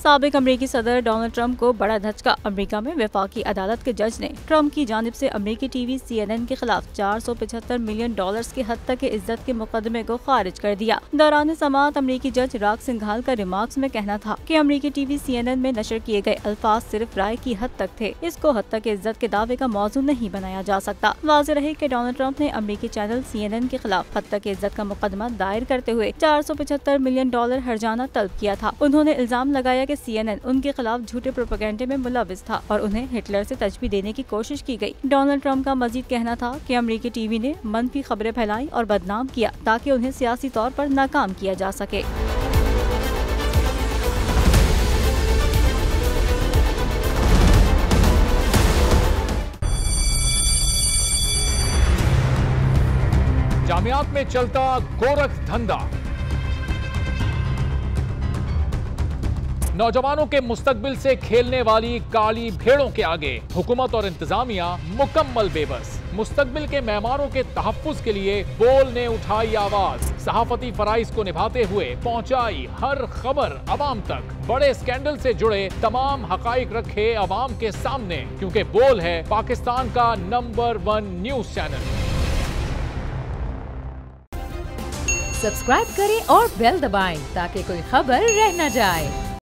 साबिक अमेरिकी सदर डोनाल्ड ट्रंप को बड़ा धचका। अमेरिका में वफाकी अदालत के जज ने ट्रंप की जानिब से अमेरिकी टीवी CNN के खिलाफ 475 मिलियन डॉलर्स की हद तक के इज्जत के मुकदमे को खारिज कर दिया। दौरान समाअत अमेरिकी जज राग सिंघाल का रिमार्क्स में कहना था कि अमेरिकी टीवी CNN में नशर किए गए अल्फाज सिर्फ राय की हद तक थे, इसको हद तक इज्जत के दावे का मौजू नहीं बनाया जा सकता। वाज़ेह रहे कि डोनाल्ड ट्रंप ने अमेरिकी चैनल CNN के खिलाफ हद तक इज्जत का मुकदमा दायर करते हुए 475 मिलियन डॉलर हर्जाना तलब किया था। उन्होंने इल्जाम लगाया कि CNN उनके खिलाफ झूठे प्रोपेगेंडे में मुलविस था और उन्हें हिटलर से तशबीह देने की कोशिश की गई। डोनाल्ड ट्रंप का मजीद कहना था कि अमेरिकी टीवी ने मनफी खबरें फैलाई और बदनाम किया ताकि उन्हें सियासी तौर पर नाकाम किया जा सके। जामियात में चलता गोरख धंधा, नौजवानों के मुस्तकबिल से खेलने वाली काली भेड़ों के आगे हुकूमत और इंतजामिया मुकम्मल बेबस। मुस्तकबिल के मेहमानों के तहफ्फुज के लिए बोल ने उठाई आवाज, सहाफती फराइज को निभाते हुए पहुंचाई हर खबर अवाम तक, बड़े स्कैंडल से जुड़े तमाम हकाइक रखे अवाम के सामने, क्योंकि बोल है पाकिस्तान का नंबर 1 न्यूज चैनल। सब्सक्राइब करें और बेल दबाएं ताकि कोई खबर रह न जाए।